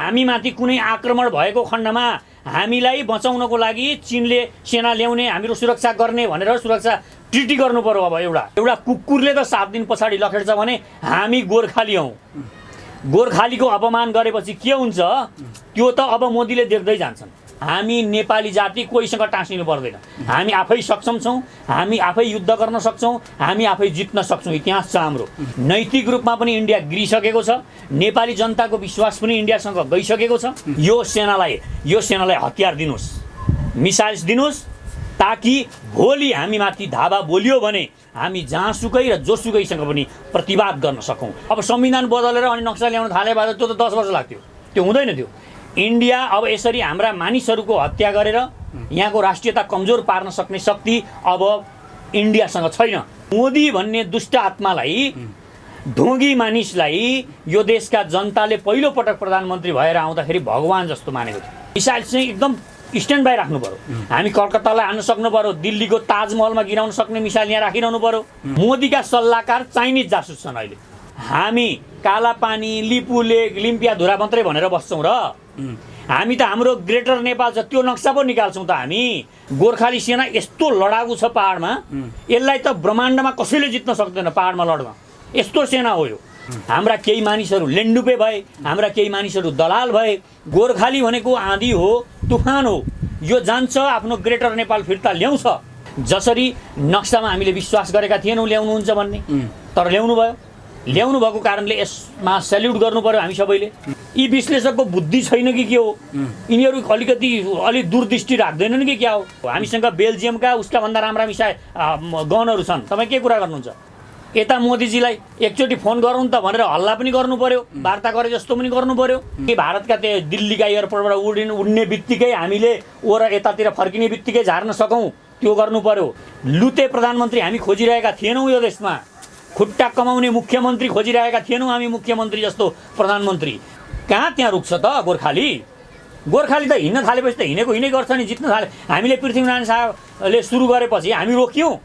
हामीमाथि कुनै आक्रमण भएको खण्डमा हामीलाई बचाउनको लागि चीनले सेना ल्याउने, हाम्रो सुरक्षा गर्ने भनेर सुरक्षा ट्रिटी गर्नु पर्यो। अब एउटा कुकुरले त 7 दिन पछाडि लखेट्छ भने हामी गोर्खाली हौँ। गोर्खालीको अपमान गरेपछि के हुन्छ त्यो त अब मोदीले देख्दै जान्छन्। हामी नेपाली जाति कोहीसँग टाँसिनु पर्दैन। हामी आफै सक्षम छौँ, हामी आफै युद्ध गर्न सक्छौँ, हामी आफै जित्न सक्छौँ। इतिहास छ हाम्रो। नैतिक रूपमा पनि इन्डिया गिरिसकेको छ, नेपाली जनताको विश्वास पनि इन्डियासँग गइसकेको छ। यो सेनालाई हतियार दिनुहोस्, मिसाइल्स दिनुहोस्, ताकि भोलि हामीमाथि धावा बोलियो भने हामी जहाँसुकै र जोसुकैसँग पनि प्रतिवाद गर्न सकौँ। अब संविधान बदलेर अनि नक्सा ल्याउन थाले भए त्यो त 10 वर्ष लाग्थ्यो, त्यो हुँदैन थियो। इन्डिया अब यसरी हाम्रा मानिसहरूको हत्या गरेर यहाँको राष्ट्रियता कमजोर पार्न सक्ने शक्ति अब इन्डियासँग छैन। मोदी भन्ने दुष्ट आत्मालाई, ढोंगी मानिसलाई यो देशका जनताले पहिलो पटक प्रधानमन्त्री भएर आउँदाखेरि भगवान जस्तो मानेको थियो। मिसाइल चाहिँ एकदम स्ट्यान्ड बाई राख्नु पर्यो। हामी कलकत्तालाई हान्न सक्नु पर्यो, दिल्लीको ताजमहलमा गिराउन सक्ने मिसाइल यहाँ राखिरहनु पर्यो। मोदीका सल्लाहकार चाइनिज जासुस छन् अहिले। हामी कालापानी, लिपु लेक, लिम्पियाधुरा मात्रै भनेर बस्छौँ र हामी त हाम्रो ग्रेटर नेपाल छ त्यो नक्सा पो निकाल्छौँ त हामी। गोर्खाली सेना यस्तो लडाकु छ पहाडमा, यसलाई त ब्रह्माण्डमा कसैले जित्न सक्दैन। पहाडमा लड्न यस्तो सेना हो यो। हाम्रा केही मानिसहरू लेन्डुपे भए, हाम्रा केही मानिसहरू दलाल भए। गोर्खाली भनेको आँधी हो, तुफान हो। यो जान्छ, आफ्नो ग्रेटर नेपाल फिर्ता ल्याउँछ। जसरी नक्सामा हामीले विश्वास गरेका थिएनौँ ल्याउनुहुन्छ भन्ने, तर ल्याउनु भयो। ल्याउनु भएको कारणले यसमा सेल्युट गर्नु पर्यो हामी सबैले। यी विश्लेषकको बुद्धि छैन कि के हो, यिनीहरू अलिक दूरदृष्टि राख्दैनन् कि क्या हो। हामीसँग बेल्जियमका उसका भन्दा राम्रा गनहरू छन्। तपाईँ के कुरा गर्नुहुन्छ? यता मोदीजीलाई एकचोटि फोन गरौँ त भनेर हल्ला पनि गर्नु पर्यो, वार्ता गरे जस्तो पनि गर्नु पर्यो। कि भारतका त्यो दिल्लीका एयरपोर्टबाट उड्ने बित्तिकै हामीले ओर यतातिर फर्किने बित्तिकै झार्न सकौँ, त्यो गर्नु पर्यो। लुते प्रधानमन्त्री हामी खोजिरहेका थिएनौँ यो देशमा। खुट्टा कमाउने मुख्यमन्त्री खोजिरहेका थिएनौँ हामी, मुख्यमन्त्री जस्तो प्रधानमन्त्री। कहाँ त्यहाँ रुक्छ त गोर्खाली? गोर्खाली त हिँड्न थालेपछि त हिँडेको गर्छ नि, जित्न थाले। हामीले पृथ्वीनारायण शाहले सुरु गरेपछि हामी रोक्यौँ।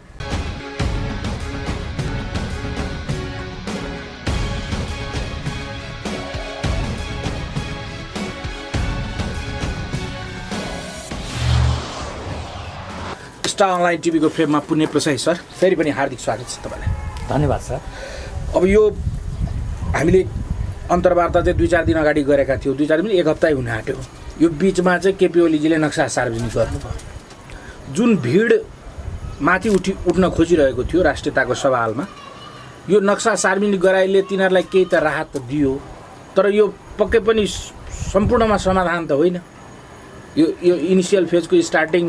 स्टार अनलाइन टिभीको फ्रेममा पुण्य प्रसाई सर, फेरि पनि हार्दिक स्वागत छ तपाईँलाई। धन्यवाद सर। अब यो हामीले अन्तर्वार्ता चाहिँ 2-4 दिन अगाडि गरेका थियौँ, 2-4 दिन 1 हप्तै हुन आँट्यो। यो बिचमा चाहिँ केपी ओलीजीले नक्सा सार्वजनिक गर्नुभयो। जुन भिड माथि उठ्न खोजिरहेको थियो राष्ट्रियताको सवालमा, यो नक्सा सार्वजनिक गराइले तिनीहरूलाई केही त राहत त दियो, तर यो पक्कै पनि सम्पूर्णमा समाधान त होइन। यो इनिसियल फेजको स्टार्टिङ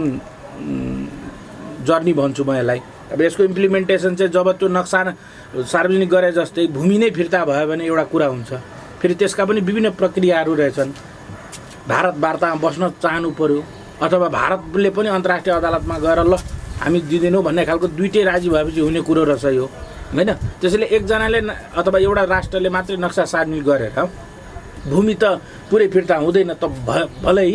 जर्नी भन्छु म यसलाई। अब यसको इम्प्लिमेन्टेसन चाहिँ जब त्यो नक्सा सार्वजनिक गरे जस्तै भूमि नै फिर्ता भयो भने एउटा कुरा हुन्छ। फेरि त्यसका पनि विभिन्न प्रक्रियाहरू रहेछन्। भारत वार्तामा बस्न चाहनु पर्यो, अथवा भारतले पनि अन्तर्राष्ट्रिय अदालतमा गएर ल हामी दिँदैनौँ भन्ने खालको दुइटै राजी भएपछि हुने कुरो रहेछ यो, होइन? त्यसैले एकजनाले अथवा एउटा राष्ट्रले मात्रै नक्सा सार्वजनिक गरेर भूमि त पुरै फिर्ता हुँदैन त। भलै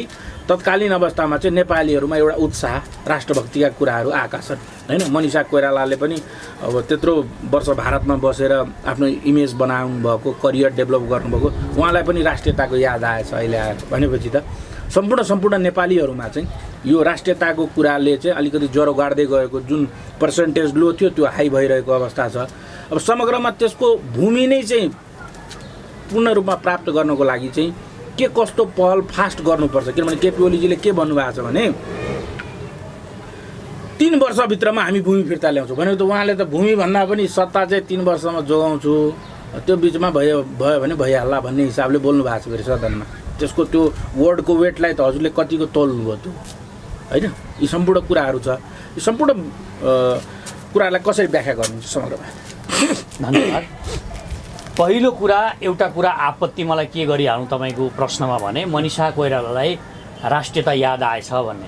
तत्कालीन अवस्थामा चाहिँ नेपालीहरूमा एउटा उत्साह, राष्ट्रभक्तिका कुराहरू आएका छन्, होइन? मनिषा कोइरालाले पनि अब त्यत्रो वर्ष भारतमा बसेर आफ्नो इमेज बनाउनु भएको, करियर डेभलप गर्नुभएको, उहाँलाई पनि राष्ट्रियताको याद आएछ अहिले आएर भनेपछि त सम्पूर्ण नेपालीहरूमा चाहिँ यो राष्ट्रियताको कुराले चाहिँ अलिकति ज्वरो गाड्दै गएको, जुन पर्सेन्टेज लो थियो त्यो हाई भइरहेको अवस्था छ। अब समग्रमा त्यसको भूमि नै चाहिँ पूर्ण रूपमा प्राप्त गर्नको लागि चाहिँ के कस्तो पहल फास्ट गर्नुपर्छ? किनभने केपी ओलीजीले के भन्नुभएको छ भने 3 वर्षभित्रमा हामी भूमि फिर्ता ल्याउँछौँ भनेको त उहाँले त भूमि भन्दा पनि सत्ता चाहिँ 3 वर्षमा जोगाउँछु, त्यो बिचमा भयो भने भइहाल्ला भन्ने हिसाबले बोल्नु भएको छ फेरि सदनमा। त्यसको त्यो वर्डको वेटलाई त हजुरले कतिको तोल्नुभयो त्यो, होइन? यी सम्पूर्ण कुराहरू छ। यो सम्पूर्ण कुरालाई कसरी व्याख्या गर्नुहुन्छ समग्रमा? धन्यवाद। पहिलो कुरा, एउटा कुरा आपत्ति मलाई के गरिहाल्नु तपाईँको प्रश्नमा भने मनिषा कोइरालालाई राष्ट्रियता याद आएछ भन्ने,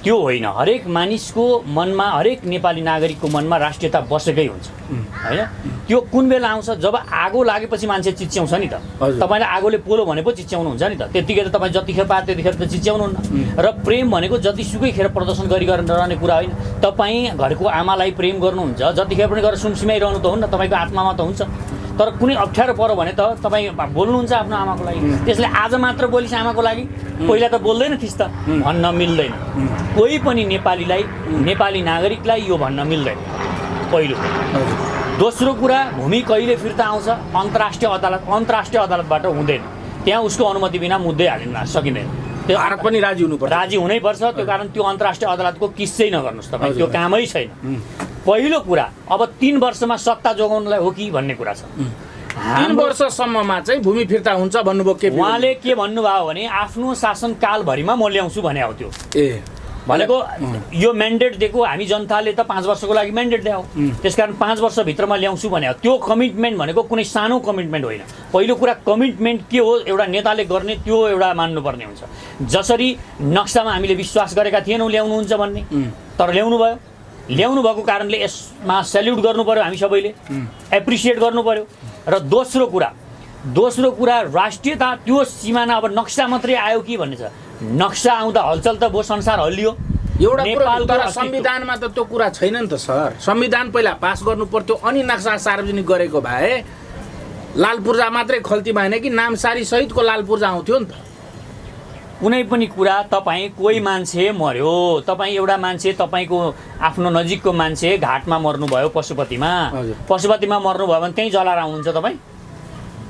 त्यो होइन। हरेक मानिसको मनमा, हरेक नेपाली नागरिकको मनमा राष्ट्रियता बसेकै हुन्छ, होइन? त्यो कुन बेला आउँछ? जब आगो लागेपछि मान्छे चिच्याउँछ नि त। तपाईँलाई आगोले पोलो भने पो चिच्याउनुहुन्छ नि त। त्यतिखेर तपाईँ जतिखेर पाए त्यतिखेर त चिच्याउनुहुन्न। र प्रेम भनेको जतिसुकै खेर प्रदर्शन गरिरहने कुरा होइन। तपाईँ घरको आमालाई प्रेम गर्नुहुन्छ, जतिखेर पनि गरेर सुमसुमाइरहनु त हुन्न, तपाईँको आत्मामा त हुन्छ। तर कुनै अप्ठ्यारो पर्यो भने त तपाईँ बोल्नुहुन्छ आफ्नो आमाको लागि। त्यसले आज मात्र बोलिस् आमाको लागि, पहिला त बोल्दैन थिइस् त, भन्न मिल्दैन। कोही पनि नेपालीलाई, नेपाली नागरिकलाई यो भन्न मिल्दैन पहिलो। दोस्रो कुरा, भूमि कहिले फिर्ता आउँछ? अन्तर्राष्ट्रिय अदालतबाट हुँदैन, त्यहाँ उसको अनुमति बिना मुद्दै हालिन सकिँदैन। त्यो भारत पनि राजी हुनैपर्छ। त्यो कारण त्यो अन्तर्राष्ट्रिय अदालतको किस्सै नगर्नुहोस् तपाईँ, त्यो कामै छैन। पहिलो कुरा, अब 3 वर्षमा सत्ता जोगाउनलाई हो कि भन्ने कुरा छ। 3 वर्षसम्ममा चाहिँ भूमि फिर्ता हुन्छ भन्नुभयो के? उहाँले के भन्नुभयो भने आफ्नो शासनकालभरिमा म ल्याउँछु भने हो त्यो। भनेको यो म्यान्डेट दिएको हामी जनताले त 5 वर्षको लागि म्यान्डेट दियो, त्यसकारण 5 वर्षभित्रमा ल्याउँछु भने त्यो कमिटमेन्ट भनेको कुनै सानो कमिटमेन्ट होइन। पहिलो कुरा कमिटमेन्ट के हो एउटा नेताले गर्ने, त्यो एउटा मान्नुपर्ने हुन्छ। जसरी नक्सामा हामीले विश्वास गरेका थिएनौँ ल्याउनुहुन्छ भन्ने, तर ल्याउनु भएको कारणले यसमा सेल्युट गर्नु पर्यो, हामी सबैले एप्रिसिएट गर्नु पर्यो। र दोस्रो कुरा राष्ट्रियता, त्यो सिमाना अब नक्सा मात्रै आयो कि भन्ने छ। नक्सा आउँदा हलचल त भयो, संसार हल्लियो। एउटा नेपालको संविधानमा त त्यो कुरा छैन नि त सर। संविधान पहिला पास गर्नु पर्थ्यो, अनि नक्सा सार्वजनिक गरेको भए लाल पूर्जा मात्रै खल्ती भएन कि नामसारी सहितको लाल पूर्जा आउँथ्यो नि त। कुनै पनि कुरा तपाईँ कोही मान्छे मर्यो, तपाईँ एउटा मान्छे तपाईँको आफ्नो नजिकको मान्छे घाटमा मर्नुभयो, पशुपतिमा मर्नुभयो भने त्यहीँ जलाएर आउनुहुन्छ तपाईँ?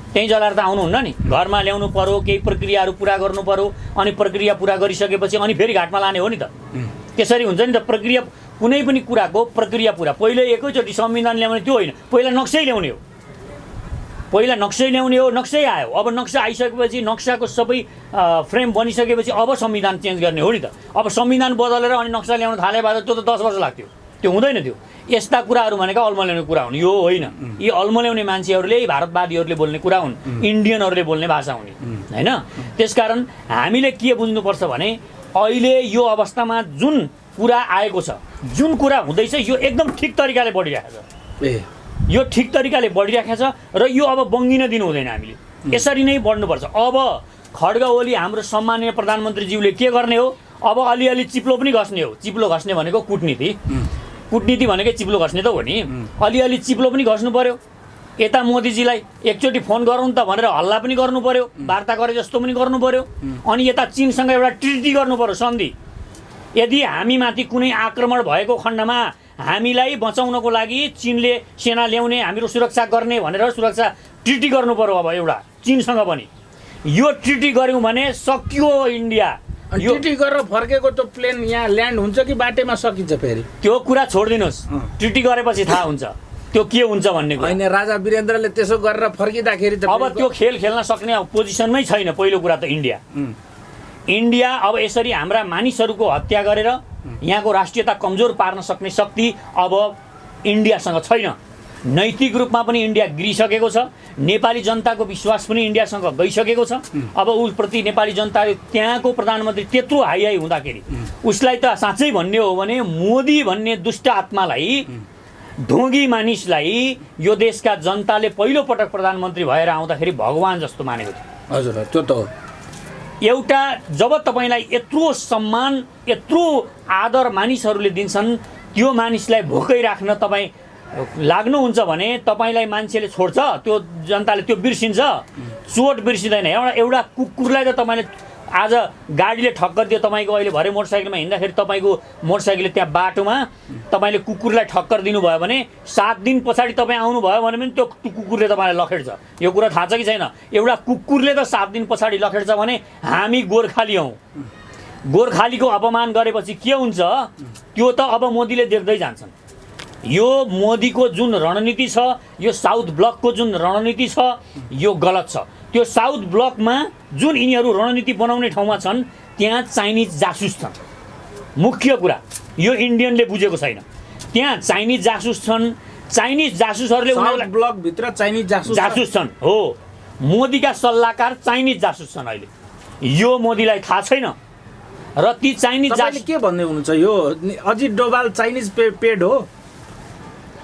त्यहीँ जलाएर त आउनुहुन्न नि, घरमा ल्याउनु पर्यो, केही प्रक्रियाहरू पुरा गर्नु पर्यो, अनि प्रक्रिया पुरा गरिसकेपछि अनि फेरि घाटमा लाने हो नि त। त्यसरी हुन्छ नि त प्रक्रिया, कुनै पनि कुराको प्रक्रिया पुरा। पहिले एकैचोटि संविधान ल्याउने त्यो होइन, पहिला नक्सै ल्याउने हो, नक्सै आयो। अब नक्सा आइसकेपछि नक्साको सबै फ्रेम बनिसकेपछि अब संविधान चेन्ज गर्ने हो नि त। अब संविधान बदलेर अनि नक्सा ल्याउन थाले भए त्यो त 10 वर्ष लाग्थ्यो, त्यो हुँदैन। त्यो यस्ता कुराहरू भनेको अल्मल्याउने कुरा हुन्, यो होइन। यी अल्मल्याउने मान्छेहरूले, भारतवादीहरूले बोल्ने कुरा हुन्, इन्डियनहरूले बोल्ने भाषा हुने होइन। त्यसकारण हामीले के बुझ्नुपर्छ भने अहिले यो अवस्थामा जुन कुरा आएको छ, जुन कुरा हुँदैछ, यो एकदम ठिक तरिकाले बढिरहेको छ। र यो अब बङ्गिन दिनु हुँदैन, हामीले यसरी नै बढ्नुपर्छ। अब खड्ग ओली हाम्रो सम्माननीय प्रधानमन्त्रीज्यूले के गर्ने हो? अब अलिअलि चिप्लो पनि घस्ने हो। चिप्लो घस्ने भनेको कुटनीति भनेकै चिप्लो घस्ने त हो नि। अलिअलि चिप्लो पनि घस्नु पर्यो। यता मोदीजीलाई एकचोटि फोन गरौँ त भनेर हल्ला पनि गर्नु पर्यो, वार्ता गरे जस्तो पनि गर्नु पर्यो। अनि यता चीनसँग एउटा ट्रिटी गर्नु पर्यो, सन्धि। यदि हामीमाथि कुनै आक्रमण भएको खण्डमा हामीलाई बचाउनको लागि चीनले सेना ल्याउने, हाम्रो सुरक्षा गर्ने भनेर सुरक्षा ट्रिटी गर्नु पर्यो। अब एउटा चीनसँग पनि यो ट्रिटी गऱ्यौँ भने सकियो इन्डिया। यो ट्रिटी गरेर फर्केको त्यो प्लेन यहाँ ल्यान्ड हुन्छ कि बाटैमा सकिन्छ? फेरि त्यो कुरा छोडिदिनुहोस्, ट्रिटी गरेपछि थाहा हुन्छ त्यो के हुन्छ भन्ने कुरा। होइन, राजा वीरेन्द्रले त्यसो गरेर फर्किँदाखेरि त अब त्यो खेल खेल्न सक्ने पोजिसनमै छैन। पहिलो कुरा त इन्डिया अब यसरी हाम्रा मानिसहरूको हत्या गरेर यहाँको राष्ट्रियता कमजोर पार्न सक्ने शक्ति अब इन्डियासँग छैन। नैतिक रूपमा पनि इन्डिया गिरिसकेको छ, नेपाली जनताको विश्वास पनि इन्डियासँग गइसकेको छ। अब उसप्रति नेपाली जनता, त्यहाँको प्रधानमन्त्री त्यत्रो हाई हुँदाखेरि उसलाई त साँच्चै भन्ने हो भने मोदी भन्ने दुष्ट आत्मालाई, ढोंगी मानिसलाई यो देशका जनताले पहिलोपटक प्रधानमन्त्री भएर आउँदाखेरि भगवान जस्तो मानेको थियो। हजुर, त्यो त हो। एउटा जब तपाईँलाई यत्रो सम्मान, यत्रो आदर मानिसहरूले दिन्छन्, त्यो मानिसलाई भोकै राख्न तपाईँ लाग्नुहुन्छ भने तपाईँलाई मान्छेले छोड्छ, त्यो जनताले त्यो बिर्सिन्छ। चोट बिर्सिँदैन। एउटा कुकुरलाई त तपाईँले आज गाडीले ठक्कर दियो, तपाईँको अहिले भरे मोटरसाइकलमा हिँड्दाखेरि तपाईँको मोटरसाइकलले त्यहाँ बाटोमा तपाईँले कुकुरलाई ठक्कर दिनुभयो भने 7 दिन पछाडि तपाईँ आउनुभयो भने पनि त्यो कुकुरले तपाईँलाई लखेड्छ। यो कुरा थाहा छ कि छैन? एउटा कुकुरले त 7 दिन पछाडि लखेड्छ भने हामी गोर्खाली हौँ। गोर्खालीको अपमान गरेपछि के हुन्छ त्यो त अब मोदीले देख्दै जान्छन्। यो मोदीको जुन रणनीति छ, यो साउथ ब्लकको जुन रणनीति छ, यो गलत छ। त्यो साउथ ब्लकमा जुन यिनीहरू रणनीति बनाउने ठाउँमा छन् त्यहाँ चाइनिज जासुस छन्। मुख्य कुरा यो इन्डियनले बुझेको छैन। त्यहाँ चाइनिज जासुस छन्। चाइनिज जासुसहरूले साउथ ब्लकभित्र चाइनिज जासुस छन्। हो, मोदीका सल्लाहकार चाइनिज जासुस छन्। अहिले यो मोदीलाई थाहा छैन। र ती चाइनिज जासुस के भन्दै हुनुहुन्छ? यो अजित डोभाल चाइनिज पेड हो?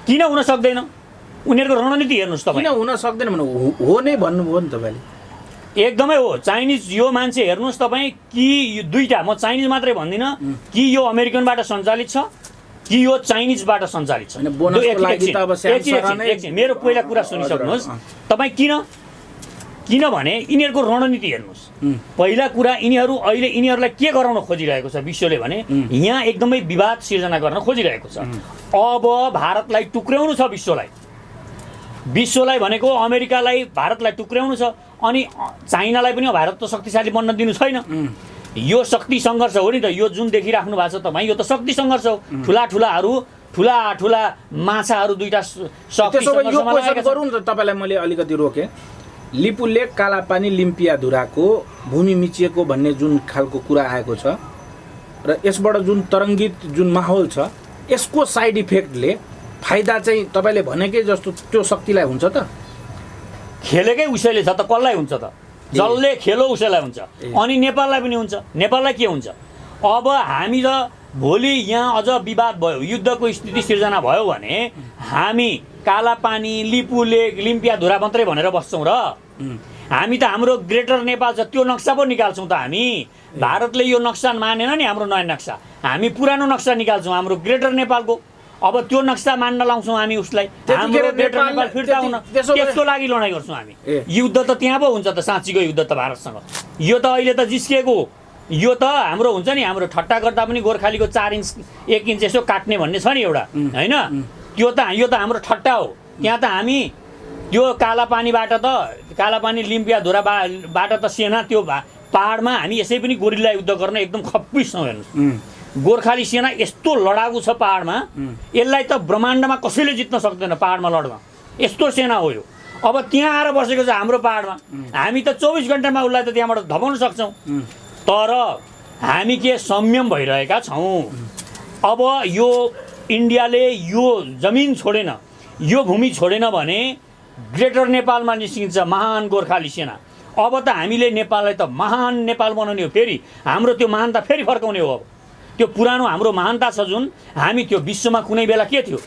किन हुन सक्दैन? उनीहरूको रणनीति हेर्नुहोस् तपाईँ। किन हुन सक्दैन भने हो नै भन्नुभयो नि तपाईँले। एकदमै हो। चाइनिज यो मान्छे हेर्नुहोस् तपाईँ, कि दुईवटा, म चाइनिज मात्रै भन्दिनँ, कि यो अमेरिकनबाट सञ्चालित छ, कि यो चाइनिजबाट सञ्चालित छ। होइन, बोनसको लागि त अब एकछिन मेरो पहिला कुरा सुनिसक्नुहोस् तपाईँ। किनभने यिनीहरूको रणनीति हेर्नुहोस्। पहिला कुरा यिनीहरू अहिले यिनीहरूलाई के गराउन खोजिरहेको छ विश्वले भने यहाँ एकदमै विवाद सिर्जना गर्न खोजिरहेको छ। अब भारतलाई टुक्र्याउनु छ विश्वलाई भनेको अमेरिकालाई भारतलाई टुक्र्याउनु छ अनि चाइनालाई पनि भारत त शक्तिशाली बन्न दिनु छैन। यो शक्ति सङ्घर्ष हो नि त। यो जुन देखिराख्नु भएको छ तपाईँ यो त शक्ति सङ्घर्ष हो। ठुला माछाहरू दुईटा शक्ति सङ्घर्षमा लागेका छन्। त तपाईँलाई मैले अलिकति रोकेँ। लिपुलेक कालापानी लिम्पियाधुराको भूमि मिचिएको भन्ने जुन खालको कुरा आएको छ र यसबाट जुन तरङ्गित जुन माहौल छ यसको साइड इफेक्टले फाइदा चाहिँ तपाईँले भनेकै जस्तो त्यो शक्तिलाई हुन्छ त? खेलेकै उसैले छ त कसलाई हुन्छ त? जसले खेलो उसैलाई हुन्छ। अनि नेपाललाई पनि हुन्छ। नेपाललाई के हुन्छ? अब हामी त भोलि यहाँ अझ विवाद भयो युद्धको स्थिति सिर्जना भयो भने हामी कालापानी लिपुलेक लिम्पियाधुरा मात्रै भनेर बस्छौँ र? हामी त हाम्रो ग्रेटर नेपाल छ त्यो नक्सा पो निकाल्छौँ त हामी। भारतले यो नक्सा मानेन नि हाम्रो नयाँ नक्सा। हामी पुरानो नक्सा निकाल्छौँ हाम्रो ग्रेटर नेपालको। अब त्यो नक्सा मान्न लाउँछौँ हामी उसलाई। हाम्रो ग्रेटर नेपाल फिर्ता हुन त्यसको लागि लडाइँ गर्छौँ हामी। युद्ध त त्यहाँ पो हुन्छ त साँच्चीको युद्ध त भारतसँग। यो त अहिले त जिस्किएको। यो त हाम्रो हुन्छ नि हाम्रो ठट्टा गर्दा पनि गोर्खालीको 4 इन्च 1 इन्च यसो काट्ने भन्ने छ नि एउटा होइन। यो त हाम्रो ठट्टा हो। त्यहाँ त हामी त्यो कालापानी लिम्पियाधुराबाट त सेना त्यो पहाडमा हामी यसै पनि गोरिल्ला युद्ध गर्न एकदम खप्पिस छौँ। हेर्नुहोस् गोर्खाली सेना यस्तो लडाकु छ पहाडमा यसलाई त ब्रह्माण्डमा कसैले जित्न सक्दैन। पहाडमा लड्न यस्तो सेना हो यो। अब त्यहाँ आएर बसेको छ हाम्रो पहाडमा। हामी त 24 घन्टामा उसलाई त त्यहाँबाट धपाउन सक्छौँ। तर हामी के संयम भइरहेका छौँ। अब यो इन्डियाले यो जमिन छोडेन यो भूमि छोडेन भने ग्रेटर नेपालमा निस्किन्छ महान गोर्खाली सेना। अब त हामीले नेपाललाई त महान नेपाल बनाउने हो। फेरि हाम्रो त्यो महानता फेरि फर्काउने हो। अब त्यो पुरानो हाम्रो महानता छ जुन हामी त्यो विश्वमा कुनै बेला के थियो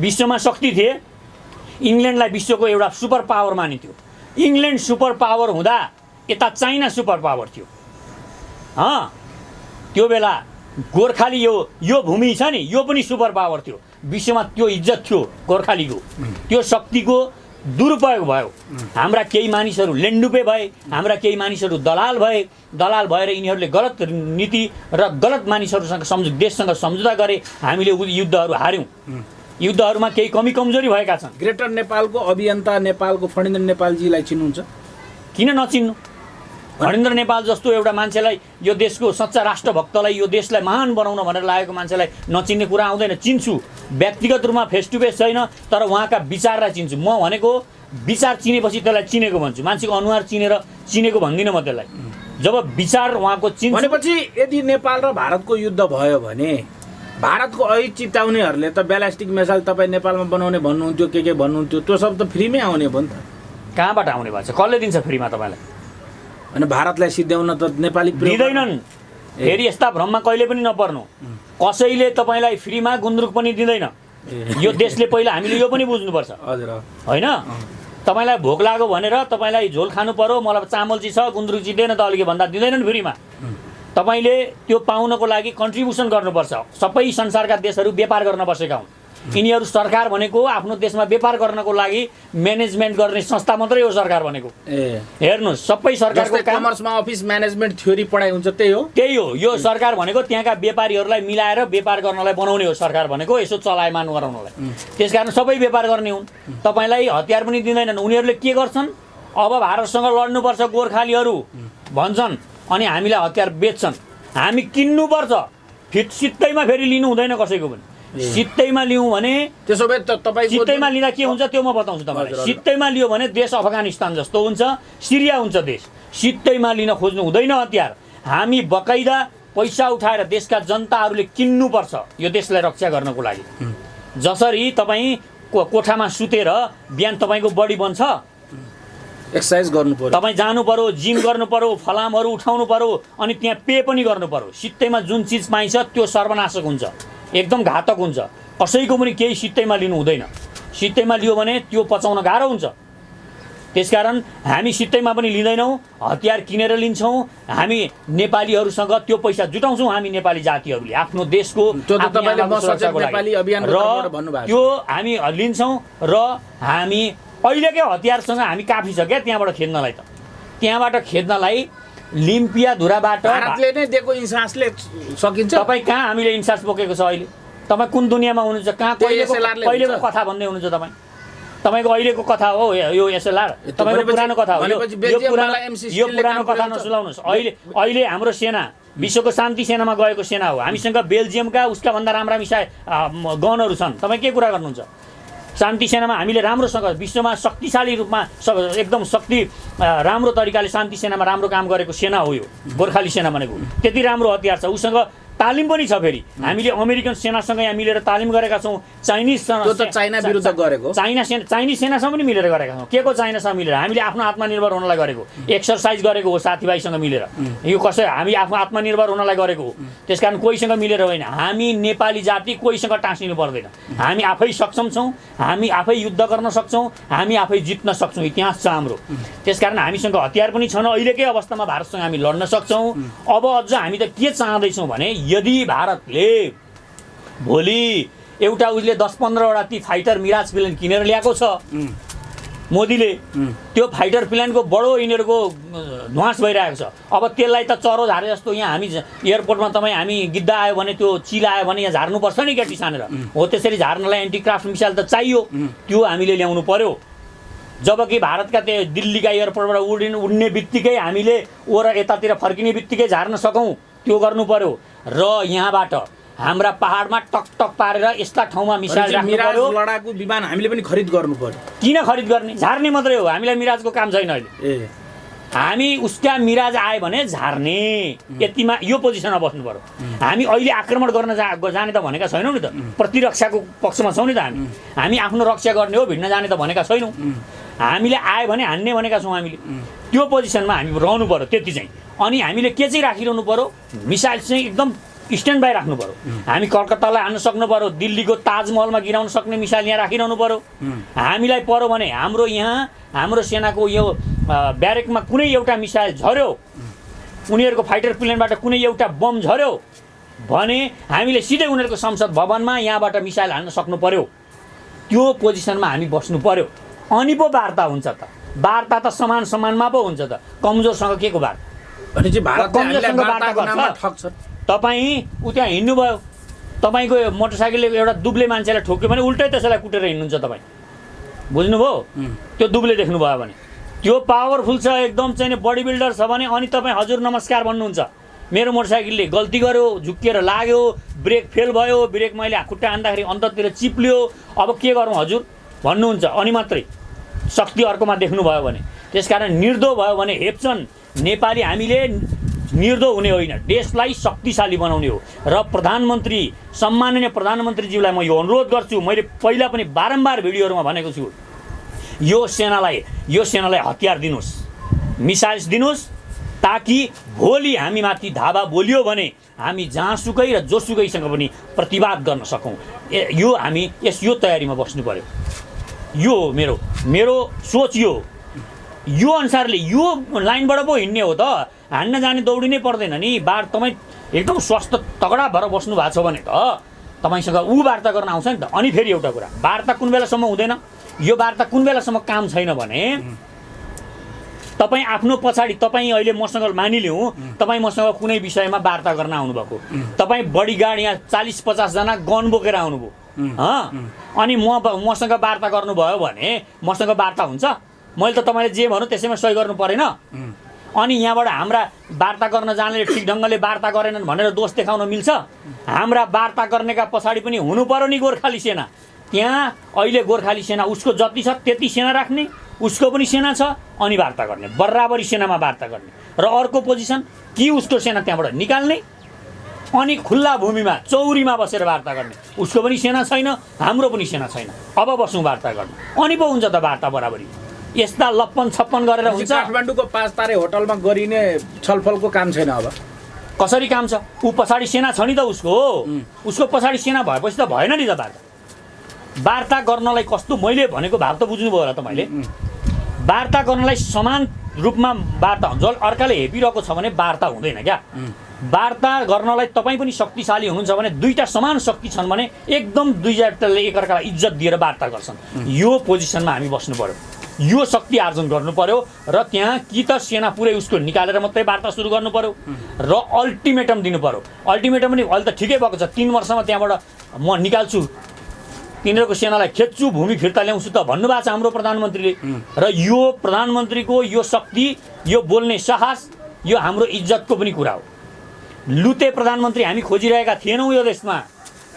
विश्वमा शक्ति थिए। इङ्ल्यान्डलाई विश्वको एउटा सुपर पावर मानिन्थ्यो। इङ्ल्यान्ड सुपर पावर हुँदा यता चाइना सुपर पावर थियो। त्यो बेला गोर्खाली यो भूमि छ नि यो पनि सुपर पावर थियो विश्वमा। त्यो इज्जत थियो गोर्खालीको। त्यो शक्तिको दुरुपयोग भयो। हाम्रा केही मानिसहरू लेन्डुपे भए। हाम्रा केही मानिसहरू दलाल भए। दलाल भएर यिनीहरूले गलत नीति र गलत मानिसहरूसँग देशसँग सम्झौता गरे। हामीले युद्धहरू हार्यौँ। युद्धहरूमा केही कमी कमजोरी भएका छन्। ग्रेटर नेपालको अभियन्ता नेपालको फणीन्द्र नेपालजीलाई चिन्नुहुन्छ? किन नचिन्नु? फणीन्द्र नेपाल जस्तो एउटा मान्छेलाई यो देशको सच्चा राष्ट्रभक्तलाई यो देशलाई महान बनाउन भनेर लागेको मान्छेलाई नचिन्ने कुरा आउँदैन। चिन्छु व्यक्तिगत रूपमा फेस टु फेस छैन तर उहाँका विचारलाई चिन्छु। म भनेको विचार चिनेपछि त्यसलाई चिनेको भन्छु। मान्छेको अनुहार चिनेर चिनेको भन्दिनँ म त्यसलाई। जब विचार उहाँको चिन्छु भनेपछि यदि नेपाल र भारतको युद्ध भयो भने भारतको ऐ चिताउनेहरूले त ब्यालिस्टिक मिसाइल तपाईँ नेपालमा बनाउने भन्नुहुन्थ्यो के भन्नुहुन्थ्यो त्यो सब त फ्रीमै आउने भयो नि त। कहाँबाट आउने भएको छ? कसले दिन्छ फ्रीमा तपाईँलाई? अनि भारतलाई सिद्ध्याउन त नेपाली दिँदैनन्। फेरि यस्ता भ्रममा कहिले पनि नपर्नु। कसैले तपाईँलाई फ्रीमा गुन्द्रुक पनि दिँदैन। यो देशले पहिला हामीले यो पनि बुझ्नुपर्छ। हजुर होइन तपाईँलाई भोक लाग्यो भनेर तपाईँलाई झोल खानु पर्यो मलाई चामल चाहिँ छ गुन्द्रुक चाहिँ दिएन त अलिकति भन्दा दिँदैनन् फ्रीमा। तपाईँले त्यो पाउनको लागि कन्ट्रिब्युसन गर्नुपर्छ। सबै संसारका देशहरू व्यापार गर्न बसेका हुन्। यिनीहरू सरकार भनेको आफ्नो देशमा व्यापार गर्नको लागि म्यानेजमेन्ट गर्ने संस्था मात्रै हो सरकार भनेको। हेर्नुहोस् सबै सरकारको कमर्समा अफिस म्यानेजमेन्ट थ्योरी पढाइ हुन्छ त्यही हो। यो सरकार भनेको त्यहाँका व्यापारीहरूलाई मिलाएर व्यापार गर्नलाई बनाउने हो सरकार भनेको यसो चलायमान गराउनलाई। त्यसकारण सबै व्यापार गर्ने हुन्। तपाईँलाई हतियार पनि दिँदैनन्। उनीहरूले के गर्छन्? अब भारतसँग लड्नुपर्छ गोर्खालीहरू भन्छन् अनि हामीलाई हतियार बेच्छन्। हामी किन्नुपर्छ। सित्तैमा फेरि लिनु हुँदैन कसैको पनि। सित्तैमा लिउँ भने त्यसो भए तपाईँ सित्तैमा लिँदा के हुन्छ त्यो म बताउँछु तपाईँलाई। सित्तैमा लियो भने देश अफगानिस्तान जस्तो हुन्छ सिरिया हुन्छ देश। सित्तैमा लिन खोज्नु हुँदैन हतियार। हामी बकाइदा पैसा उठाएर देशका जनताहरूले किन्नुपर्छ यो देशलाई रक्षा गर्नको लागि। जसरी तपाईँ कोठामा सुतेर बिहान तपाईँको बडी बन्छ एक्सर्साइज गर्नु पर्यो। तपाईँ जानु पर्यो जिम गर्नु पर्यो फलामहरू उठाउनु पर्यो अनि त्यहाँ पे पनि गर्नु पर्यो। सित्तैमा जुन चिज पाइन्छ त्यो सर्वनाशक हुन्छ एकदम घातक हुन्छ। कसैको पनि केही सित्तैमा लिनु हुँदैन। सित्तैमा लियो भने त्यो पचाउन गाह्रो हुन्छ। त्यसकारण हामी सित्तैमा पनि लिँदैनौँ, हतियार किनेर लिन्छौँ। हामी नेपालीहरूसँग त्यो पैसा जुटाउँछौँ, हामी नेपाली जातिहरूले आफ्नो देशको त्यो हामी लिन्छौँ र हामी अहिलेकै हतियारसँग हामी काफी छ क्या त्यहाँबाट खेद्नलाई। त त्यहाँबाट खेद्नलाई लिम्पिया धुराबाट भारतले नै दिएको इन्सासले सकिन्छ। तपाईँ कहाँ हामीले इन्सास बोकेको छ अहिले? तपाईँ कुन दुनियाँमा हुनुहुन्छ? कहाँ कहिलेको कथा भन्दै हुनुहुन्छ तपाईँ? तपाईँको अहिलेको कथा हो यो एसएलआर? तपाईँको पुरानो कथा हो? यो पुरानो कथा नसुनाउनुहोस्। अहिले हाम्रो सेना विश्वको शान्ति सेनामा गएको सेना हो। हामीसँग बेल्जियमका उसका भन्दा राम्रा गनहरू छन्। तपाईँ के कुरा गर्नुहुन्छ? शान्ति सेनामा हामीले राम्रोसँग विश्वमा शक्तिशाली रूपमा एकदम राम्रो तरिकाले शान्ति सेनामा राम्रो काम गरेको सेना हो यो गोर्खाली सेना भनेको। त्यति राम्रो हतियार छ, उसँग तालिम पनि छ। फेरि हामीले अमेरिकन सेनासँग यहाँ मिलेर तालिम गरेका छौँ। चाइना विरुद्ध गरेको चाइनिज सेनासँग पनि मिलेर गरेका छौँ। के को चाइनासँग मिलेर? हामीले आफ्नो आत्मनिर्भर हुनलाई गरेको एक्सर्साइज गरेको हो साथीभाइसँग मिलेर। यो कसै हामी आफ्नो आत्मनिर्भर हुनलाई गरेको हो। त्यसकारण कोहीसँग मिलेर होइन। हामी नेपाली जाति कोहीसँग टाँसिनु पर्दैन। हामी आफै सक्षम छौँ, हामी आफै युद्ध गर्न सक्छौँ, हामी आफै जित्न सक्छौँ। इतिहास छ हाम्रो। त्यसकारण हामीसँग हतियार पनि छन्। अहिलेकै अवस्थामा भारतसँग हामी लड्न सक्छौँ। अब अझ हामी त के चाहँदैछौँ भने यदि भारतले भोलि एउटा उसले 10-15वटा ती फाइटर मिराज प्लेन किनेर ल्याएको छ मोदीले, त्यो फाइटर प्लेनको बडो यिनीहरूको ध्वास भइरहेको छ। अब त्यसलाई त चरो झारे जस्तो यहाँ हामी एयरपोर्टमा हामी गिद्दा आयो भने त्यो चिल आयो भने यहाँ झार्नुपर्छ नि केटी छानेर। हो त्यसरी झार्नलाई एन्टिक्राफ्ट मिसाइल त चाहियो, त्यो हामीले ल्याउनु पर्यो। जबकि भारतका त्यो दिल्लीका एयरपोर्टबाट उड्ने बित्तिकै हामीले यतातिर फर्किने बित्तिकै झार्न सकौँ, त्यो गर्नु पर्यो। र यहाँबाट हाम्रा पहाडमा टक टक पारेर यस्ता ठाउँमा मिसाइल राख्नु पर्यो। लडाकु विमान हामीले पनि खरिद गर्नु पर्यो। किन खरिद गर्ने? झार्ने मात्रै हो। हामीलाई मिराजको काम छैन अहिले। हामी उसका मिराज आयो भने झार्ने, यतिमा यो पोजिसनमा बस्नु पर्यो। हामी अहिले आक्रमण गर्न जाने त भनेका छैनौँ नि त। प्रतिरक्षाको पक्षमा छौँ नि त। हामी आफ्नो रक्षा गर्ने हो, भिड्न जाने त भनेका छैनौँ। हामीले आयो भने हान्ने भनेका छौँ। हामीले त्यो पोजिसनमा हामी रहनु पर्यो। त्यति चाहिँ। अनि हामीले के चाहिँ राखिरहनु पर्यो? मिसाइल चाहिँ एकदम स्ट्यान्ड बाई राख्नु पर्यो। हामी कलकत्तालाई हान्न सक्नु पर्यो। दिल्लीको ताजमहलमा गिराउन सक्ने मिसाइल यहाँ राखिरहनु पर्यो। हामीलाई पर्यो भने हाम्रो सेनाको यो ब्यारेकमा कुनै एउटा मिसाइल झर्यो, उनीहरूको फाइटर प्लेनबाट कुनै एउटा बम झर्यो भने हामीले सिधै उनीहरूको संसद भवनमा यहाँबाट मिसाइल हान्न सक्नु पर्यो। त्यो पोजिसनमा हामी बस्नु पर्यो। अनि पो वार्ता हुन्छ त। वार्ता त समानमा पो हुन्छ त। कमजोरसँग के को वार्ता? कमजोरसँग वार्ता गर्छ। तपाईँ त्यहाँ हिँड्नुभयो, तपाईँको मोटरसाइकलले एउटा दुब्ले मान्छेलाई ठोक्यो भने उल्टै त्यसैलाई कुटेर हिँड्नुहुन्छ तपाईँ। बुझ्नुभयो? त्यो दुब्ले देख्नुभयो भने त्यो पावरफुल छ एकदम चाहिँ बडी बिल्डर छ भने अनि तपाईँ हजुर नमस्कार भन्नुहुन्छ। मेरो मोटरसाइकलले गल्ती गर्यो, झुक्किएर लाग्यो, ब्रेक फेल भयो, ब्रेक मैले खुट्टा हान्दाखेरि अन्तरतिर चिप्लियो, अब के गरौँ हजुर भन्नुहुन्छ। अनि मात्रै शक्ति अर्कोमा देख्नुभयो भने। त्यसकारण निर्दो भयो भने हेप्छन्। नेपाली हामीले निर्दो हुने होइन, देशलाई शक्तिशाली बनाउने हो। र प्रधानमन्त्री सम्माननीय प्रधानमन्त्रीज्यूलाई म यो अनुरोध गर्छु, मैले पहिला पनि बारम्बार भिडियोहरूमा भनेको छु, यो सेनालाई हतियार दिनुहोस्, मिसाइल्स दिनुहोस्, ताकि भोलि हामी माथि धावा बोलियो भने हामी जहाँसुकै र जोसुकैसँग पनि प्रतिवाद गर्न सकौँ। यो तयारीमा बस्नु पर्यो। यो मेरो सोच यो अनुसारले यो लाइनबाट पो हिँड्ने हो त। हान्न जाने दौडिनै पर्दैन नि। तपाईँ एकदम स्वस्थ तगडा भएर बस्नु भएको छ भने त तपाईँसँग वार्ता गर्न आउँछ नि त। अनि फेरि एउटा कुरा, वार्ता कुन बेलासम्म हुँदैन? यो वार्ता कुन बेलासम्म काम छैन भने तपाईँ आफ्नो पछाडि तपाईँ अहिले मसँग मानिलिउँ, तपाईँ मसँग कुनै विषयमा वार्ता गर्न आउनुभएको, तपाईँ बडीगार्ड यहाँ 40-50 जना गन बोकेर आउनुभयो, अनि मसँग वार्ता गर्नुभयो भने मसँग वार्ता हुन्छ? मैले त तपाईँले जे भन्नु त्यसैमा सही गर्नु परेन? अनि यहाँबाट हाम्रा वार्ता गर्न जानेले ठिक ढङ्गले वार्ता गरेनन् भनेर दोष देखाउन मिल्छ? हाम्रा वार्ता गर्नेका पछाडि पनि हुनु पर्यो नि गोर्खाली सेना। त्यहाँ अहिले गोर्खाली सेना उसको जति छ त्यति सेना राख्ने, उसको पनि सेना छ, अनि वार्ता गर्ने, बराबरी सेनामा वार्ता गर्ने। र अर्को पोजिसन कि उसको सेना त्यहाँबाट निकाल्ने, अनि खुल्ला भूमिमा चौरीमा बसेर वार्ता गर्ने। उसको पनि सेना छैन, हाम्रो पनि सेना छैन, अब बसौँ वार्ता गर्ने। अनि पो हुन्छ त वार्ता बराबरी। यस्ता लप्पन छप्पन गरेर हुन्छ? काठमाडौँको 5 तारे होटलमा गरिने छलफलको काम छैन। अब कसरी काम छ? ऊ पछाडि सेना छ नि त उसको पछाडि सेना भएपछि त भएन नि त वार्ता। वार्ता गर्नलाई कस्तो, मैले भनेको भाव त बुझ्नुभयो होला तपाईँले। वार्ता गर्नलाई समान रूपमा वार्ता हुन्छ। अर्काले हेपिरहेको छ भने वार्ता हुँदैन क्या। वार्ता गर्नलाई तपाईँ पनि शक्तिशाली हुनुहुन्छ भने दुईटा समान शक्ति छन् भने एकदम दुईजनाले एकअर्कालाई इज्जत दिएर वार्ता गर्छन्। यो पोजिसनमा हामी बस्नु पर्यो, यो शक्ति आर्जन गर्नु पर्यो र त्यहाँ कि त सेना पुरै उसको निकालेर मात्रै वार्ता सुरु गर्नु पर्यो र अल्टिमेटम दिनु पर्यो। अल्टिमेटम पनि अहिले त ठिकै भएको छ, 3 वर्षमा त्यहाँबाट म निकाल्छु, तिनीहरूको सेनालाई खेच्छु, भूमि फिर्ता ल्याउँछु त भन्नुभएको छ हाम्रो प्रधानमन्त्रीले। र यो प्रधानमन्त्रीको यो शक्ति, यो बोल्ने साहस, यो हाम्रो इज्जतको पनि कुरा हो। लुते प्रधानमन्त्री हामी खोजिरहेका थिएनौँ यो देशमा,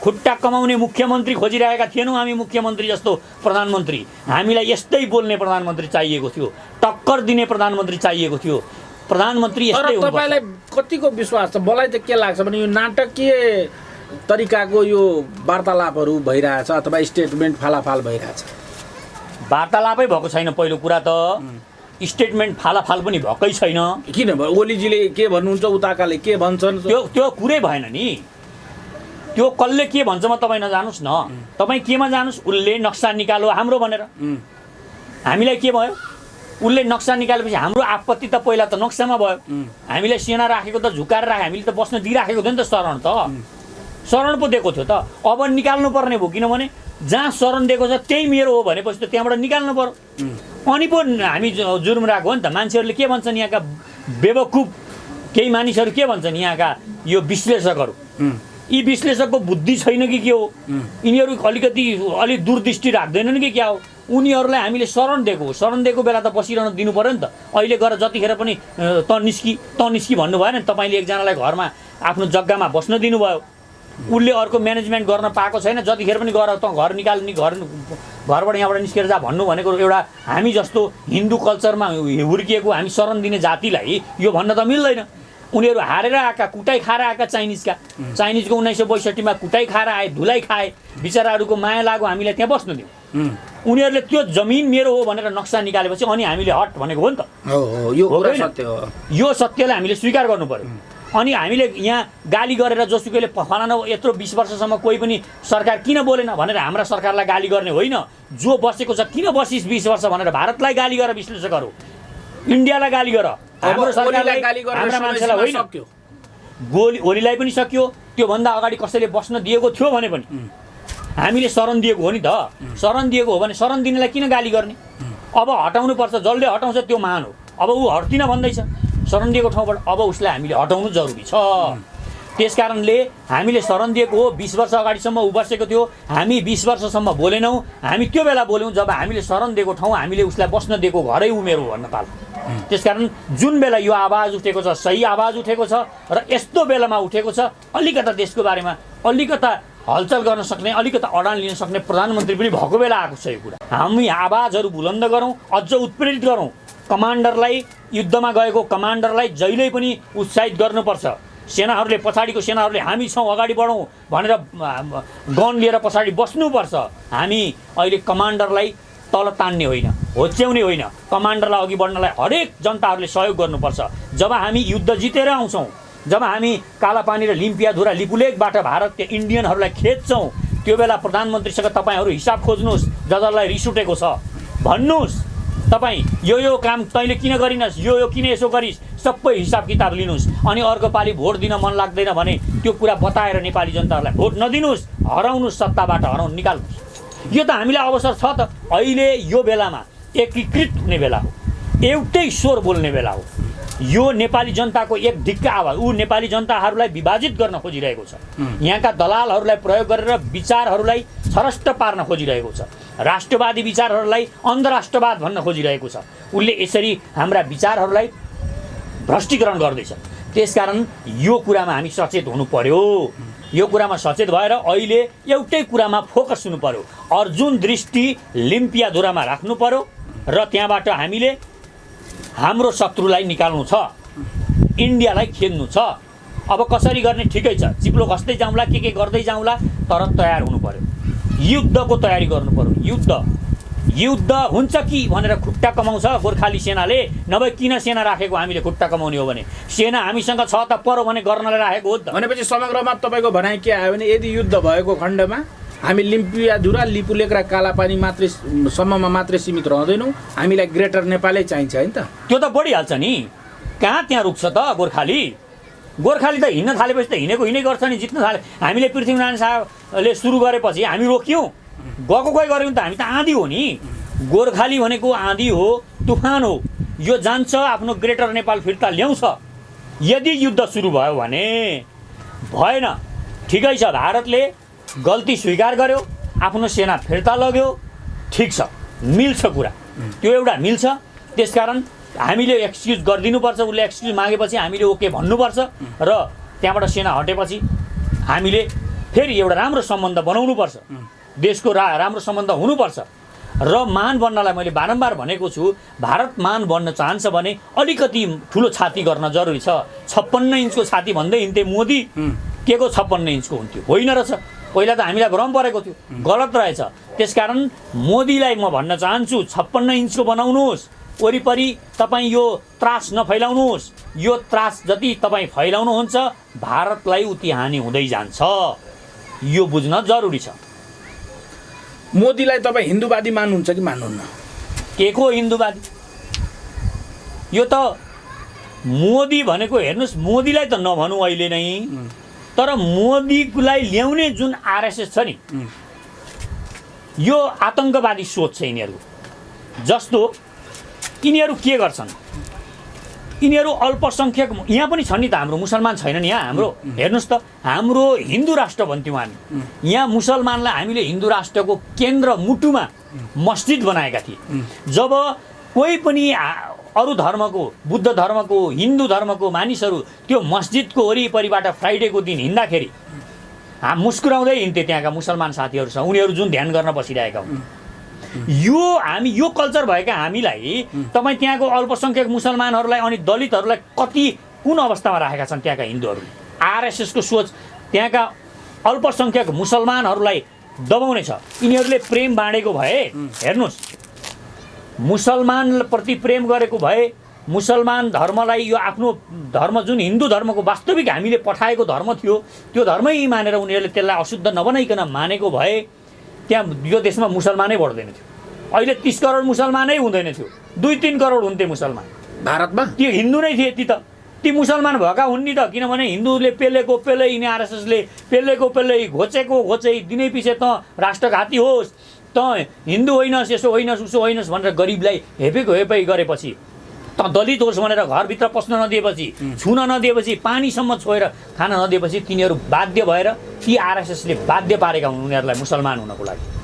खुट्टा कमाउने मुख्यमन्त्री खोजिरहेका थिएनौँ हामी, मुख्यमन्त्री जस्तो प्रधानमन्त्री। हामीलाई यस्तै बोल्ने प्रधानमन्त्री चाहिएको थियो, टक्कर दिने प्रधानमन्त्री चाहिएको थियो। प्रधानमन्त्री यस्तै हुनुपर्छ। तपाईलाई कतिको विश्वास छ? मलाई त के लाग्छ भने यो नाटकीय तरिकाको यो वार्तालापहरू भइरहेछ अथवा स्टेटमेन्ट फालाफाल भइरहेछ। वार्तालापै भएको छैन। पहिलो कुरा त स्टेटमेन्ट फालाफाल पनि भएकै छैन। किन ओलीजीले के भन्नुहुन्छ, उताकाले के भन्छन्, त्यो कुरै भएन नि। त्यो कसले के भन्छ म तपाईँ नजानुस् न, तपाईँ केमा जानुस्। उसले नक्सा निकालो हाम्रो भनेर, हामीलाई के भयो? उसले नक्सा निकालेपछि हाम्रो आपत्ति त पहिला त नक्सामा भयो। हामीलाई सेना राखेको त झुकाएर राखे, हामीले त बस्न दिइराखेको थियो नि त, शरण त शरण पो दिएको थियो त। अब निकाल्नु पर्ने भयो, किनभने जहाँ शरण दिएको छ त्यही मेरो हो भनेपछि त त्यहाँबाट निकाल्नु पर्यो। अनि पो हामी जुर्मराएको हो नि त। मान्छेहरूले के भन्छन्, यहाँका बेवकुफ केही मानिसहरू के भन्छन्, यहाँका यो विश्लेषकहरू, यी विश्लेषकको बुद्धि छैन कि के हो, यिनीहरू अलिक दूरदृष्टि राख्दैनन् कि क्या हो। उनीहरूलाई हामीले शरण दिएको बेला त बसिरहन दिनु पऱ्यो नि त। अहिले गएर जतिखेर पनि त निस्की भन्नु भएन नि। तपाईँले एकजनालाई घरमा आफ्नो जग्गामा बस्न दिनुभयो, उसले अर्को म्यानेजमेन्ट गर्न पाएको छैन, जतिखेर पनि गएर त घर निकाल्ने, घरबाट यहाँबाट निस्केर जा भन्नु भनेको एउटा हामी जस्तो हिन्दू कल्चरमा हुर्किएको हामी शरण दिने जातिलाई यो भन्न त मिल्दैन। उनीहरू हारेर आएका, कुटाइ खाएर आएका, चाइनिजको 1962 कुटाइ खाएर आए, धुलाइ खाए, बिचराहरूको माया लाग्यो, हामीलाई त्यहाँ बस्नु दियो। उनीहरूले त्यो जमिन मेरो हो भनेर नक्सा निकालेपछि अनि हामीले हट भनेको हो नि त। यो सत्यलाई हामीले स्वीकार गर्नु पर्यो। अनि हामीले यहाँ गाली गरेर जोसुकैले फलाना यत्रो 20 वर्षसम्म कोही पनि सरकार किन बोलेन भनेर हाम्रा सरकारलाई गाली गर्ने होइन। जो बसेको छ किन बसिस 20 वर्ष भनेर भारतलाई गाली गर, विश्लेषकहरू इन्डियालाई गाली गर, हाम्रो सरकारलाई, हाम्रा मान्छेलाई होइन। ओलीलाई पनि सक्यो, त्योभन्दा अगाडि कसैले बस्न दिएको थियो भने पनि हामीले शरण दिएको हो नि त। शरण दिएको हो भने शरण दिनेलाई किन गाली गर्ने? अब हटाउनु पर्छ, जसले हटाउँछ त्यो महान हो। अब ऊ हट्दिन भन्दैछ शरण दिएको ठाउँबाट, अब उसलाई हामीले हटाउनु जरुरी छ। त्यस कारणले हामीले शरण दिएको हो, 20 वर्ष अगाडिसम्म ऊ बसेको थियो, हामी 20 वर्षसम्म बोलेनौँ। हामी त्यो बेला बोल्यौँ जब हामीले शरण दिएको ठाउँ, हामीले उसलाई बस्न दिएको घरै उमेर हो भन्न पाल्छ। त्यसकारण जुन बेला यो आवाज उठेको छ, सही आवाज उठेको छ र यस्तो बेलामा उठेको छ, अलिकता देशको बारेमा अलिकता हलचल गर्न सक्ने, अलिकता अडान लिन सक्ने प्रधानमन्त्री पनि भएको बेला आएको छ यो कुरा। हामी आवाजहरू बुलन्द गरौँ, अझ उत्प्रेरित गरौँ। कमान्डरलाई, युद्धमा गएको कमान्डरलाई जहिल्यै पनि उत्साहित गर्नुपर्छ। सेनाहरूले, पछाडिको सेनाहरूले हामी छौँ, अगाडि बढौँ भनेर गन लिएर पछाडि बस्नुपर्छ। हामी अहिले कमान्डरलाई तल तान्ने होइन, होच्याउने होइन, कमान्डरलाई अघि बढ्नलाई हरेक जनताहरूले सहयोग गर्नुपर्छ। जब हामी युद्ध जितेर आउँछौँ, जब हामी कालापानी र लिम्पियाधुरा लिपुलेकबाट भारतीय इन्डियनहरूलाई खेद्छौँ, त्यो बेला प्रधानमन्त्रीसँग तपाईँहरू हिसाब खोज्नुहोस्। जसलाई रिस उठेको छ भन्नुहोस्, तपाईँ यो काम तैँले किन गरिनस्, यो किन यसो गरिस्, सबै हिसाब किताब लिनुहोस्। अनि अर्को पालि भोट दिन मन लाग्दैन भने त्यो कुरा बताएर नेपाली जनताहरूलाई भोट नदिनुहोस्, हराउनुहोस्, सत्ताबाट हराउनु निकाल्नुहोस्। यो त हामीलाई अवसर छ त। अहिले यो बेलामा एकीकृत हुने बेला हो, एउटै स्वर बोल्ने बेला हो। यो नेपाली जनताको एक ढिक्का आवाज, ऊ नेपाली जनताहरूलाई विभाजित गर्न खोजिरहेको छ। यहाँका दलालहरूलाई प्रयोग गरेर विचारहरूलाई छरष्ट पार्न खोजिरहेको छ। राष्ट्रवादी विचारहरूलाई अन्धराष्ट्रवाद भन्न खोजिरहेको छ। उसले यसरी हाम्रा विचारहरूलाई भ्रष्टीकरण गर्दैछ। त्यसकारण यो कुरामा हामी सचेत हुनु पर्यो। यो कुरामा सचेत भएर अहिले एउटै कुरामा फोकस हुनु पर्यो। अर्जुन दृष्टि लिम्पियाधुरामा राख्नु पर्यो र त्यहाँबाट हामीले हाम्रो शत्रुलाई निकाल्नु छ, इन्डियालाई खेल्नु छ। अब कसरी गर्ने ठिकै छ, चिप्लो घस्दै जाउँला, के गर्दै जाउँला, तर तयार हुनु पर्यो। युद्धको तयारी गर्नु पर्यो। युद्ध हुन्छ कि भनेर खुट्टा कमाउँछ गोर्खाली सेनाले, नभए किन सेना राखेको हामीले खुट्टा कमाउने हो भने? सेना हामीसँग छ त, परो भने गर्नलाई राखेको हो त। भनेपछि समग्रमा तपाईँको भनाइ के आयो भने यदि युद्ध भएको खण्डमा हामी लिम्पियाधुरा लिपुलेक र कालापानी मात्रै सम्ममा मात्रै सीमित रहँदैनौँ, हामीलाई ग्रेटर नेपालै चाहिन्छ होइन त। त्यो त बढिहाल्छ नि, कहाँ त्यहाँ रुक्छ त गोर्खाली त हिँड्न थालेपछि त हिँडेको हिँडै गर्छ नि, जित्न थाले। हामीले पृथ्वीनारायण शाहले सुरु गरेपछि हामी रोक्यौँ, गएको गए गऱ्यौँ त, हामी त आँधी हो नि। गोर्खाली भनेको आँधी हो, तुफान हो, यो जान्छ आफ्नो ग्रेटर नेपाल फिर्ता ल्याउँछ। यदि युद्ध सुरु भयो भने भएन, ठिकै छ, भारतले गल्ती स्वीकार गर्यो, आफ्नो सेना फिर्ता लग्यो, ठिक छ, मिल्छ कुरा, त्यो एउटा मिल्छ। त्यसकारण हामीले एक्सक्युज गरिदिनुपर्छ, उसले एक्सक्युज मागेपछि हामीले ओके भन्नुपर्छ र त्यहाँबाट सेना हटेपछि हामीले फेरि एउटा राम्रो सम्बन्ध बनाउनुपर्छ, देशको राम्रो सम्बन्ध हुनुपर्छ। र महान बन्नलाई मैले बारम्बार भनेको छु, भारत महान बन्न चाहन्छ भने अलिकति ठुलो छाती गर्न जरुरी छ। 56 इन्चको छाती भन्दै हिँड्थे मोदी, के को 56 इन्चको हुन्थ्यो? होइन रहेछ, पहिला त हामीलाई भ्रम परेको थियो, गलत रहेछ। त्यसकारण मोदीलाई म भन्न चाहन्छु, 56 इन्चको बनाउनुहोस्, वरिपरि तपाईँ यो त्रास नफैलाउनुहोस्, यो त्रास जति तपाईँ फैलाउनुहुन्छ भारतलाई उति हानि हुँदै जान्छ, यो बुझ्न जरुरी छ। मोदीलाई तपाईँ हिन्दूवादी मान्नुहुन्छ कि मान्नुहुन्न? के को हिन्दूवादी? यो त मोदी भनेको हेर्नुहोस्, मोदीलाई त नभनौँ अहिले नै, तर मोदीलाई ल्याउने जुन आरएसएस छ नि, यो आतङ्कवादी सोच छ यिनीहरूको। जस्तो यिनीहरू के गर्छन्, यिनीहरू अल्पसङ्ख्यक, यहाँ पनि छन् नि त, हाम्रो मुसलमान छैनन् यहाँ हाम्रो। हेर्नुहोस् त, हाम्रो हिन्दू राष्ट्र भन्थ्यौँ हामी, यहाँ मुसलमानलाई हामीले हिन्दू राष्ट्रको केन्द्र मुटुमा मस्जिद बनाएका थिए। जब कोही पनि अरू धर्मको, बुद्ध धर्मको, हिन्दू धर्मको मानिसहरू त्यो मस्जिदको वरिपरिबाट फ्राइडेको दिन हिँड्दाखेरि मुस्कुराउँदै हिँड्थे त्यहाँका मुसलमान साथीहरूसँग, उनीहरू जुन ध्यान गर्न बसिरहेका हुन्। यो कल्चर भएका हामीलाई तपाईँ त्यहाँको अल्पसङ्ख्यक मुसलमानहरूलाई अनि दलितहरूलाई कति कुन अवस्थामा राखेका छन् त्यहाँका हिन्दूहरूले। आरएसएसको सोच त्यहाँका अल्पसङ्ख्यक मुसलमानहरूलाई दबाउने छ। यिनीहरूले प्रेम बाँडेको भए, हेर्नुहोस्, मुसलमानप्रति प्रेम गरेको भए, मुसलमान धर्मलाई यो आफ्नो धर्म जुन हिन्दू धर्मको वास्तविक हामीले पठाएको धर्म थियो, त्यो धर्मै मानेर उनीहरूले त्यसलाई अशुद्ध नबनाइकन मानेको भए त्यहाँ यो देशमा मुसलमानै बढ्दैन थियो। अहिले 30 करोड मुसलमानै हुँदैन थियो, 2-3 करोड हुन्थे मुसलमान भारतमा। त्यो हिन्दू नै थिए, ती मुसलमान भएका हुन् नि त, किनभने हिन्दूले पेलेको पेलै, यिनी आरएसएसले पेलेको पेलै, घोचेको घोचै, दिनै पछि त राष्ट्रघाती होस्, त हिन्दू होइनस्, यसो होइनस्, उसो होइनस् भनेर गरिबलाई हेपेको हेपाइ गरेपछि, त दलित होस् भनेर घरभित्र पस्न नदिएपछि, छुन नदिएपछि, पानीसम्म छोएर खान नदिएपछि तिनीहरू बाध्य भएर, ती आरएसएसले बाध्य पारेका हुन् उनीहरूलाई मुसलमान हुनको लागि।